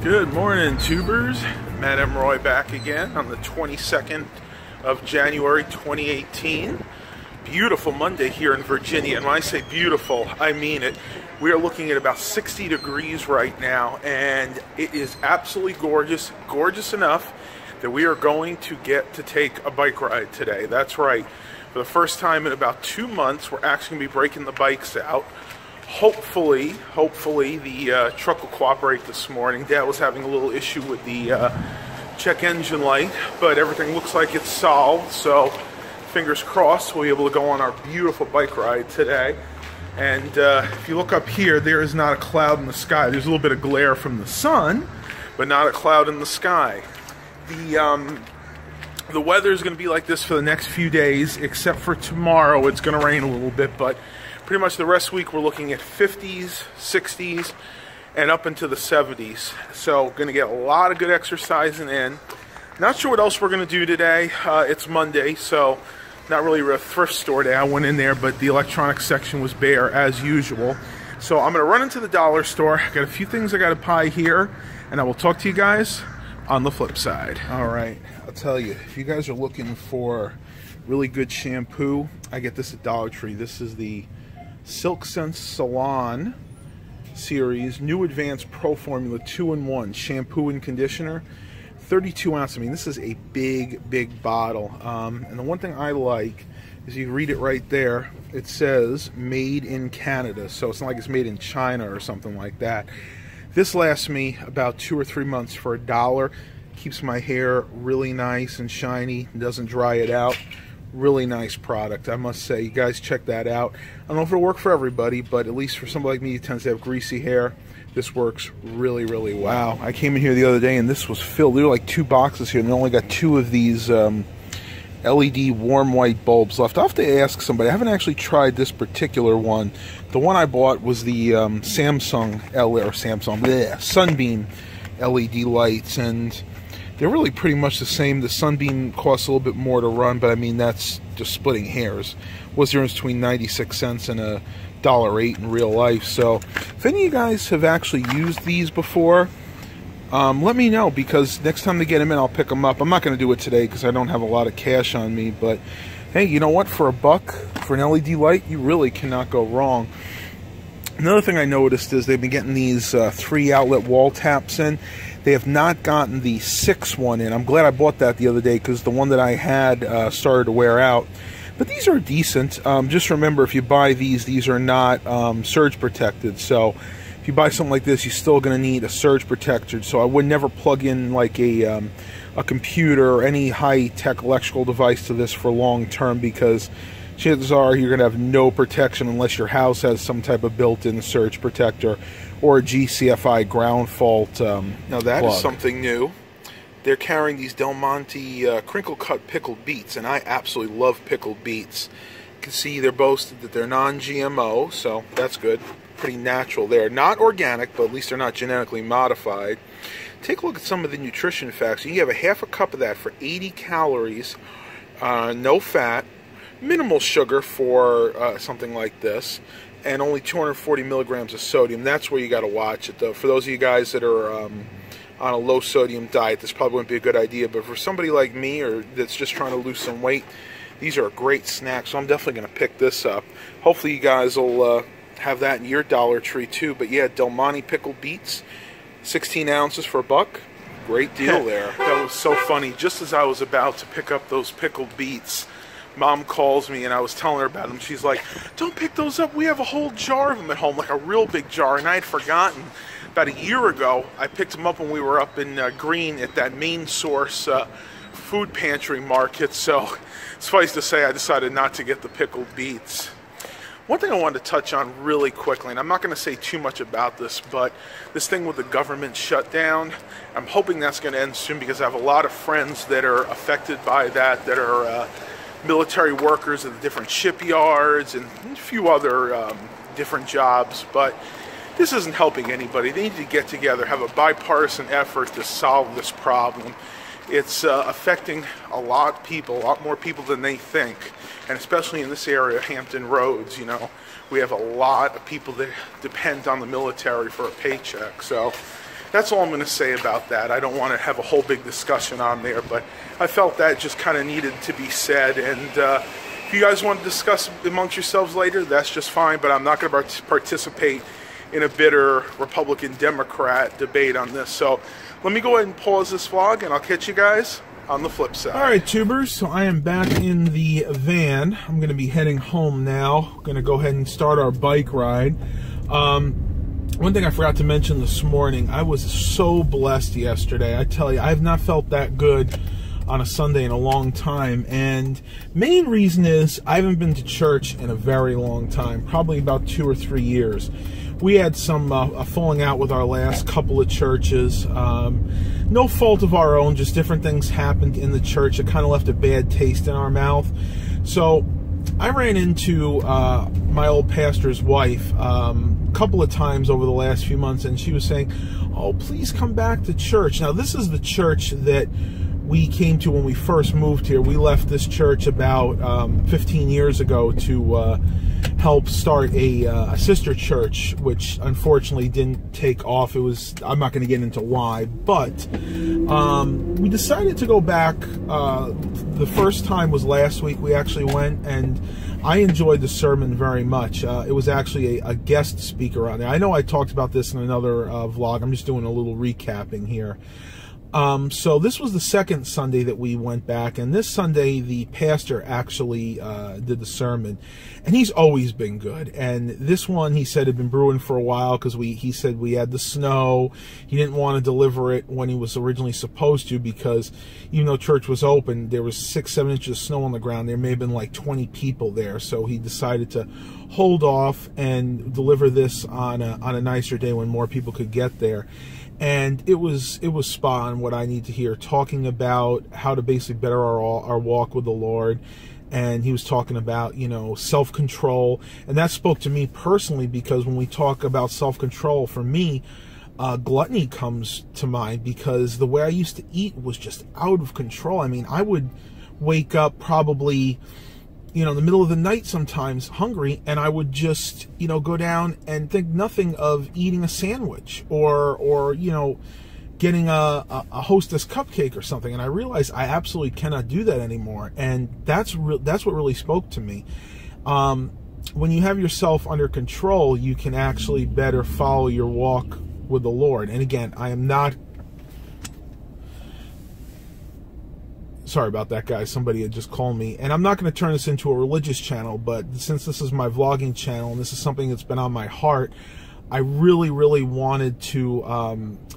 Good morning, tubers. Matt Emroy back again on the 22nd of January 2018. Beautiful Monday here in Virginia, and when I say beautiful, I mean it. We are looking at about 60 degrees right now, and it is absolutely gorgeous, gorgeous enough that we are going to get to take a bike ride today. That's right. For the first time in about 2 months, we're actually going to be breaking the bikes out. Hopefully the truck will cooperate this morning. Dad was having a little issue with the check engine light, but everything looks like it's solved, so fingers crossed we'll be able to go on our beautiful bike ride today. And if you look up here, there is not a cloud in the sky. There's a little bit of glare from the sun, but not a cloud in the sky. The weather is going to be like this for the next few days, except for tomorrow. It's going to rain a little bit, but pretty much the rest of the week we're looking at 50s, 60s, and up into the 70s. So going to get a lot of good exercising in. Not sure what else we're going to do today. It's Monday, so not really a thrift store day. I went in there, but the electronics section was bare as usual. So I'm going to run into the dollar store. I got a few things I got to buy here, and I will talk to you guys on the flip side. All right, I'll tell you, if you guys are looking for really good shampoo, I get this at Dollar Tree. This is the Silk Sense Salon series, new advanced pro formula 2-in-1 shampoo and conditioner, 32 ounce. I mean, this is a big bottle. And the one thing I like is you read it right there. It says made in Canada, so it's not like it's made in China or something like that. This lasts me about 2 or 3 months for $1. Keeps my hair really nice and shiny, doesn't dry it out. Really nice product, I must say. You guys check that out. I don't know if it'll work for everybody, but at least for somebody like me who tends to have greasy hair, this works really well. I came in here the other day and this was filled. There were like 2 boxes here, and they only got 2 of these LED warm white bulbs left. I'll have to ask somebody. I haven't actually tried this particular one. The one I bought was the Sunbeam LED lights, and they're really pretty much the same. The Sunbeam costs a little bit more to run, but I mean, that's just splitting hairs. What's the difference between 96 cents and $1.08 in real life? So if any of you guys have actually used these before, let me know, because next time they get them in, I'll pick them up. I'm not going to do it today because I don't have a lot of cash on me, but hey, you know what? For $1, for an LED light, you really cannot go wrong. Another thing I noticed is they've been getting these 3-outlet wall taps in. They have not gotten the 6 one in. I'm glad I bought that the other day because the one that I had started to wear out. But these are decent. Just remember, if you buy these are not surge protected. So if you buy something like this, you're still going to need a surge protector. So I would never plug in like a computer or any high-tech electrical device to this for long term, because chances are you're going to have no protection unless your house has some type of built-in surge protector or a GCFI ground fault Now that plug is something new. They're carrying these Del Monte crinkle-cut pickled beets, and I absolutely love pickled beets. You can see they're boasted that they're non-GMO, so that's good. Pretty natural there. Not organic, but at least they're not genetically modified. Take a look at some of the nutrition facts. You have a half a cup of that for 80 calories, no fat, minimal sugar for something like this, and only 240 milligrams of sodium. That's where you got to watch it, though. For those of you guys that are on a low sodium diet, this probably wouldn't be a good idea, but for somebody like me or that's just trying to lose some weight, these are a great snack, so I'm definitely going to pick this up. Hopefully you guys will have that in your Dollar Tree too. But yeah, Del Monte pickled beets, 16 ounces for $1. Great deal there. That was so funny. Just as I was about to pick up those pickled beets, Mom calls me, and I was telling her about them. She's like, don't pick those up. We have a whole jar of them at home, like a real big jar. And I had forgotten. About a year ago, I picked them up when we were up in Green at that Main Source food pantry market. So suffice to say, I decided not to get the pickled beets. One thing I wanted to touch on really quickly, and I'm not going to say too much about this, but this thing with the government shutdown, I'm hoping that's going to end soon, because I have a lot of friends that are affected by that are military workers at the different shipyards and a few other different jobs, but this isn't helping anybody. They need to get together, have a bipartisan effort to solve this problem. It's affecting a lot more people than they think, and especially in this area, Hampton Roads, you know, we have a lot of people that depend on the military for a paycheck. So That's all I'm going to say about that. I don't want to have a whole big discussion on there, but I felt that just kind of needed to be said. And if you guys want to discuss amongst yourselves later, that's just fine, but I'm not going to participate in a bitter Republican-Democrat debate on this. So let me go ahead and pause this vlog, and I'll catch you guys on the flip side. All right, tubers, so I am back in the van. I'm going to be heading home now. Going to go ahead and start our bike ride. One thing I forgot to mention this morning, I was so blessed yesterday. I tell you, I have not felt that good on a Sunday in a long time, and main reason is I haven't been to church in a very long time, probably about 2 or 3 years. We had some falling out with our last couple of churches. No fault of our own, just different things happened in the church that kind of left a bad taste in our mouth. So I ran into my old pastor's wife a couple of times over the last few months, and she was saying, "Oh, please come back to church." Now, this is the church that we came to when we first moved here. We left this church about 15 years ago to help start a sister church, which unfortunately didn't take off. I'm not going to get into why, but we decided to go back. The first time was last week. We actually went, and I enjoyed the sermon very much. It was actually a guest speaker on there. I know I talked about this in another vlog. I'm just doing a little recapping here. So this was the second Sunday that we went back, and this Sunday the pastor actually did the sermon, and he's always been good. And this one, he said, had been brewing for a while because he said we had the snow. He didn't want to deliver it when he was originally supposed to, because even though church was open, there was 6-7 inches of snow on the ground. There may have been like 20 people there, so he decided to hold off and deliver this on a nicer day when more people could get there. And it was spot on what I need to hear, talking about how to basically better our walk with the Lord. And he was talking about, you know, self-control, and that spoke to me personally, because when we talk about self-control, for me, gluttony comes to mind, because the way I used to eat was just out of control. I mean, I would wake up probably, you know, in the middle of the night sometimes hungry, and I would just, you know, go down and think nothing of eating a sandwich or you know, getting a Hostess cupcake or something. And I realized I absolutely cannot do that anymore, and that's what really spoke to me. When you have yourself under control, you can actually better follow your walk with the Lord. And again, I am not... Sorry about that, guys. Somebody had just called me. And I'm not going to turn this into a religious channel, but since this is my vlogging channel and this is something that's been on my heart, I really, really wanted to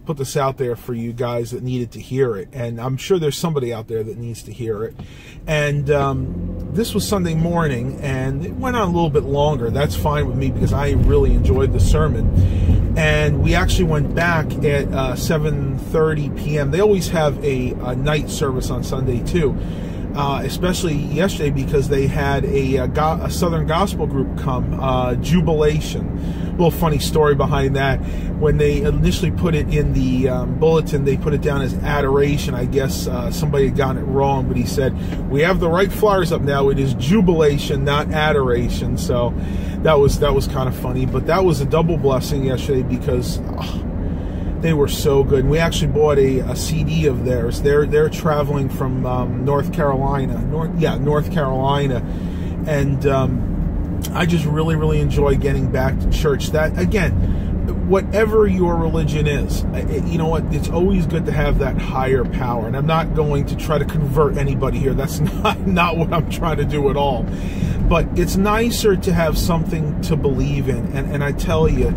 put this out there for you guys that needed to hear it. And I'm sure there's somebody out there that needs to hear it. And this was Sunday morning, and it went on a little bit longer. That's fine with me, because I really enjoyed the sermon. And we actually went back at 7:30 p.m. They always have a night service on Sunday too, especially yesterday, because they had a Southern gospel group come, Jubilation. A little funny story behind that. When they initially put it in the bulletin, they put it down as Adoration. I guess somebody had gotten it wrong, but he said, "We have the right flyers up now. It is Jubilation, not Adoration." So that was kind of funny. But that was a double blessing yesterday, because they were so good. And we actually bought a CD of theirs. They're traveling from North Carolina, and I just really, really enjoy getting back to church. That, again, whatever your religion is, you know what, it's always good to have that higher power. And I'm not going to try to convert anybody here. That's not what I'm trying to do at all. But it's nicer to have something to believe in. And I tell you,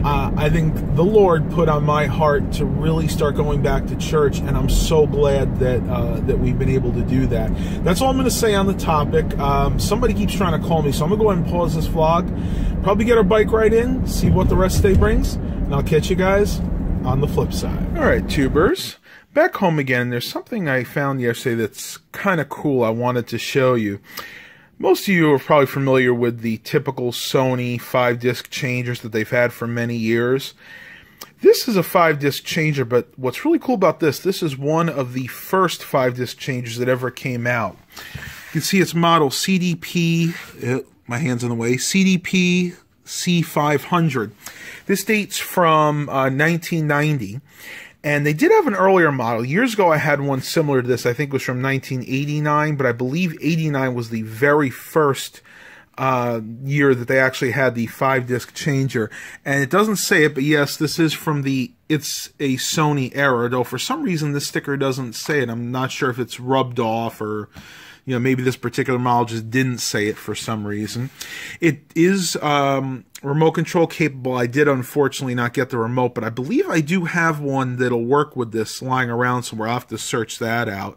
I think the Lord put on my heart to really start going back to church, and I'm so glad that we've been able to do that. That's all I'm going to say on the topic. Somebody keeps trying to call me, so I'm going to go ahead and pause this vlog, probably get our bike ride in, see what the rest of the day brings, and I'll catch you guys on the flip side. All right, tubers, back home again. There's something I found yesterday that's kind of cool I wanted to show you. Most of you are probably familiar with the typical Sony 5-disc changers that they've had for many years. This is a 5-disc changer, but what's really cool about this is one of the first 5-disc changers that ever came out. You can see it's model CDP, my hand's in the way, CDP C500. This dates from 1990. And they did have an earlier model. Years ago, I had one similar to this. I think it was from 1989, but I believe 89 was the very first year that they actually had the 5-disc changer. And it doesn't say it, but yes, this is from the It's a Sony era, though for some reason this sticker doesn't say it. I'm not sure if it's rubbed off or, you know, maybe this particular model just didn't say it for some reason. It is remote control capable. I did unfortunately not get the remote, but I believe I do have one that'll work with this lying around somewhere. I'll have to search that out.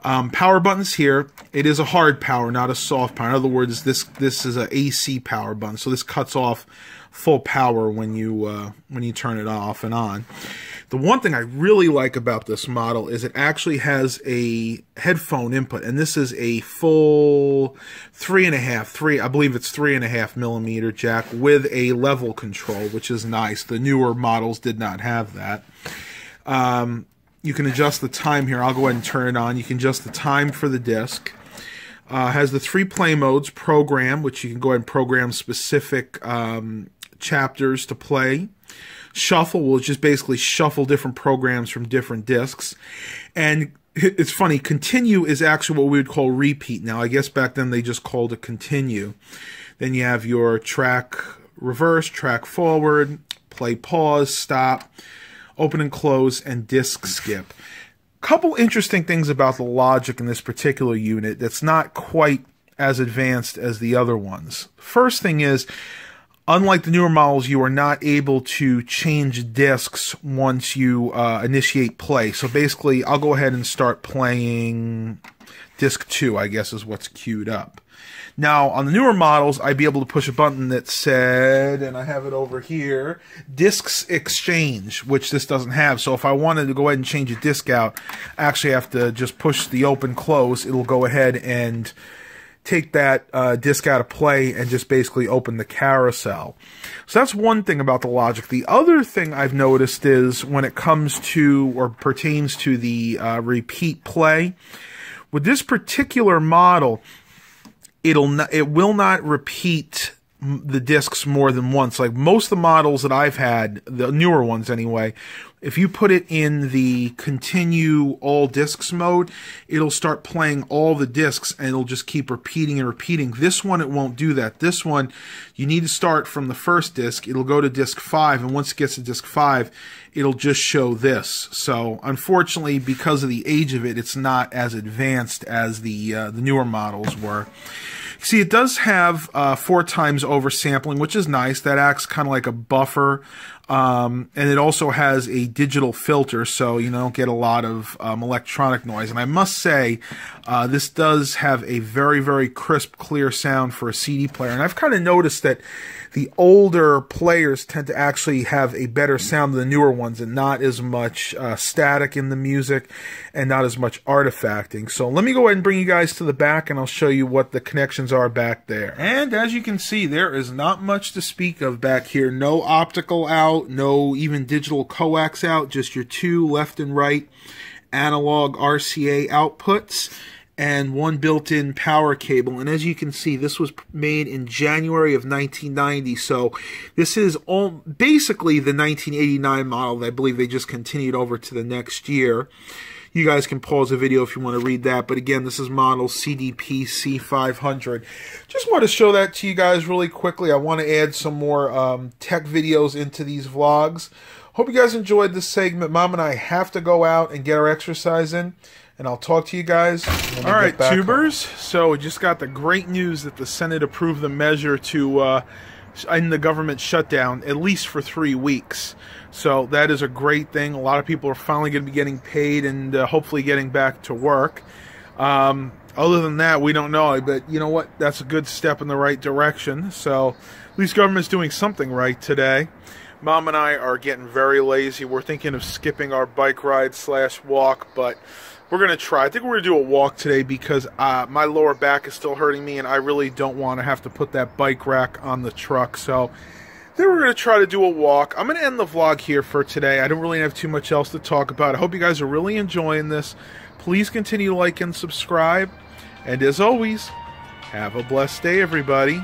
Power buttons here. It is a hard power, not a soft power. In other words, this is a AC power button, so this cuts off full power when you turn it off and on. The one thing I really like about this model is it actually has a headphone input, and this is a full 3.5, I believe it's 3.5 millimeter jack with a level control, which is nice. The newer models did not have that. You can adjust the time here. I'll go ahead and turn it on. You can adjust the time for the disc. Has the 3 play modes, program, which you can go ahead and program specific chapters to play. Shuffle will just basically shuffle different programs from different discs. And it's funny, continue is actually what we would call repeat. Now, I guess back then they just called it continue. Then you have your track reverse, track forward, play pause, stop, open and close, and disc skip. Couple interesting things about the logic in this particular unit that's not quite as advanced as the other ones. First thing is, unlike the newer models, you are not able to change discs once you initiate play. So basically, I'll go ahead and start playing disc 2, I guess is what's queued up. Now, on the newer models, I'd be able to push a button that said, and I have it over here, Discs Exchange, which this doesn't have. So if I wanted to go ahead and change a disc out, I actually have to just push the open close. It'll go ahead and take that disc out of play and just basically open the carousel. So that's one thing about the logic. The other thing I've noticed is when it comes to or pertains to the repeat play, with this particular model, it will not repeat the discs more than once. Like most of the models that I've had, the newer ones anyway, if you put it in the continue all discs mode, it'll start playing all the discs and it'll just keep repeating and repeating. This one, it won't do that. This one, you need to start from the first disc. It'll go to disc 5, and once it gets to disc 5, it'll just show this. So unfortunately, because of the age of it, it's not as advanced as the newer models were. See, it does have 4 times oversampling, which is nice. That acts kind of like a buffer. And it also has a digital filter, so you don't get a lot of electronic noise. And I must say, this does have a very, very crisp, clear sound for a CD player. And I've kind of noticed that the older players tend to actually have a better sound than the newer ones, and not as much static in the music and not as much artifacting. So let me go ahead and bring you guys to the back, and I'll show you what the connections are back there. And as you can see, there is not much to speak of back here. No optical out, no even digital coax out, just your 2 left and right analog RCA outputs and 1 built-in power cable. And as you can see, this was made in January of 1990, so this is basically the 1989 model that I believe they just continued over to the next year. You guys can pause the video if you want to read that. But again, this is model CDP C500. Just want to show that to you guys really quickly. I want to add some more tech videos into these vlogs. Hope you guys enjoyed this segment. Mom and I have to go out and get our exercise in, and I'll talk to you guys. All right, tubers. So we just got the great news that the Senate approved the measure to end the government shutdown, at least for 3 weeks. So that is a great thing. A lot of people are finally going to be getting paid and hopefully getting back to work. Other than that, we don't know. But you know what? That's a good step in the right direction. So at least government's doing something right today. Mom and I are getting very lazy. We're thinking of skipping our bike ride / walk, but we're going to try. I think we're going to do a walk today because my lower back is still hurting me, and I really don't want to have to put that bike rack on the truck. So then we're going to try to do a walk. I'm going to end the vlog here for today. I don't really have too much else to talk about. I hope you guys are really enjoying this. Please continue to like and subscribe. And as always, have a blessed day, everybody.